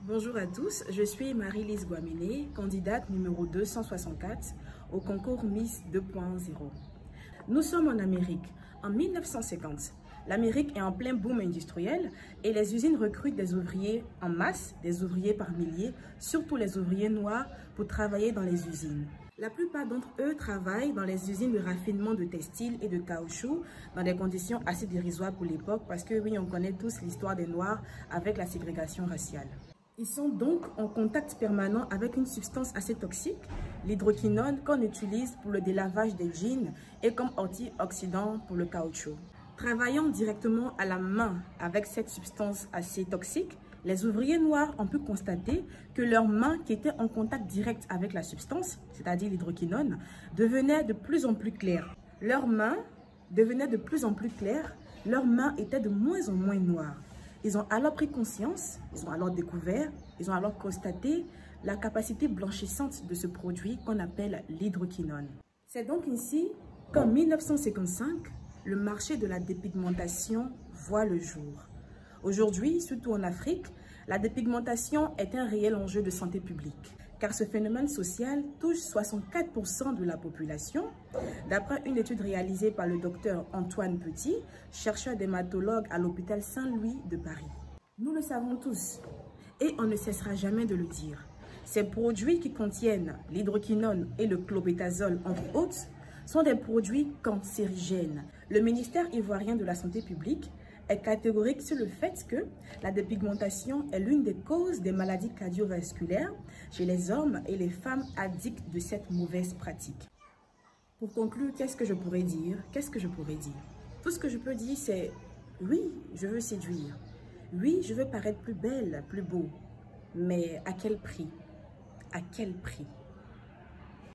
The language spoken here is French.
Bonjour à tous, je suis Marie-Lise Guamene, candidate numéro 264 au concours Miss 2.0. Nous sommes en Amérique, en 1950. L'Amérique est en plein boom industriel et les usines recrutent des ouvriers en masse, des ouvriers par milliers, surtout les ouvriers noirs, pour travailler dans les usines. La plupart d'entre eux travaillent dans les usines de raffinement de textiles et de caoutchouc dans des conditions assez dérisoires pour l'époque parce que oui, on connaît tous l'histoire des Noirs avec la ségrégation raciale. Ils sont donc en contact permanent avec une substance assez toxique, l'hydroquinone qu'on utilise pour le délavage des jeans et comme antioxydant pour le caoutchouc. Travaillant directement à la main avec cette substance assez toxique, les ouvriers noirs ont pu constater que leurs mains qui étaient en contact direct avec la substance, c'est-à-dire l'hydroquinone, devenaient de plus en plus claires. Leurs mains devenaient de plus en plus claires, leurs mains étaient de moins en moins noires. Ils ont alors pris conscience, ils ont alors découvert, ils ont alors constaté la capacité blanchissante de ce produit qu'on appelle l'hydroquinone. C'est donc ici qu'en 1955, le marché de la dépigmentation voit le jour. Aujourd'hui, surtout en Afrique, la dépigmentation est un réel enjeu de santé publique, car ce phénomène social touche 64% de la population, d'après une étude réalisée par le docteur Antoine Petit, chercheur dermatologue à l'hôpital Saint-Louis de Paris. Nous le savons tous, et on ne cessera jamais de le dire. Ces produits qui contiennent l'hydroquinone et le clobétasol, entre autres, sont des produits cancérigènes. Le ministère ivoirien de la Santé publique est catégorique sur le fait que la dépigmentation est l'une des causes des maladies cardiovasculaires chez les hommes et les femmes addicts de cette mauvaise pratique. Pour conclure, qu'est-ce que je pourrais dire? Tout ce que je peux dire, c'est oui, je veux séduire. Oui, je veux paraître plus belle, plus beau. Mais à quel prix? À quel prix?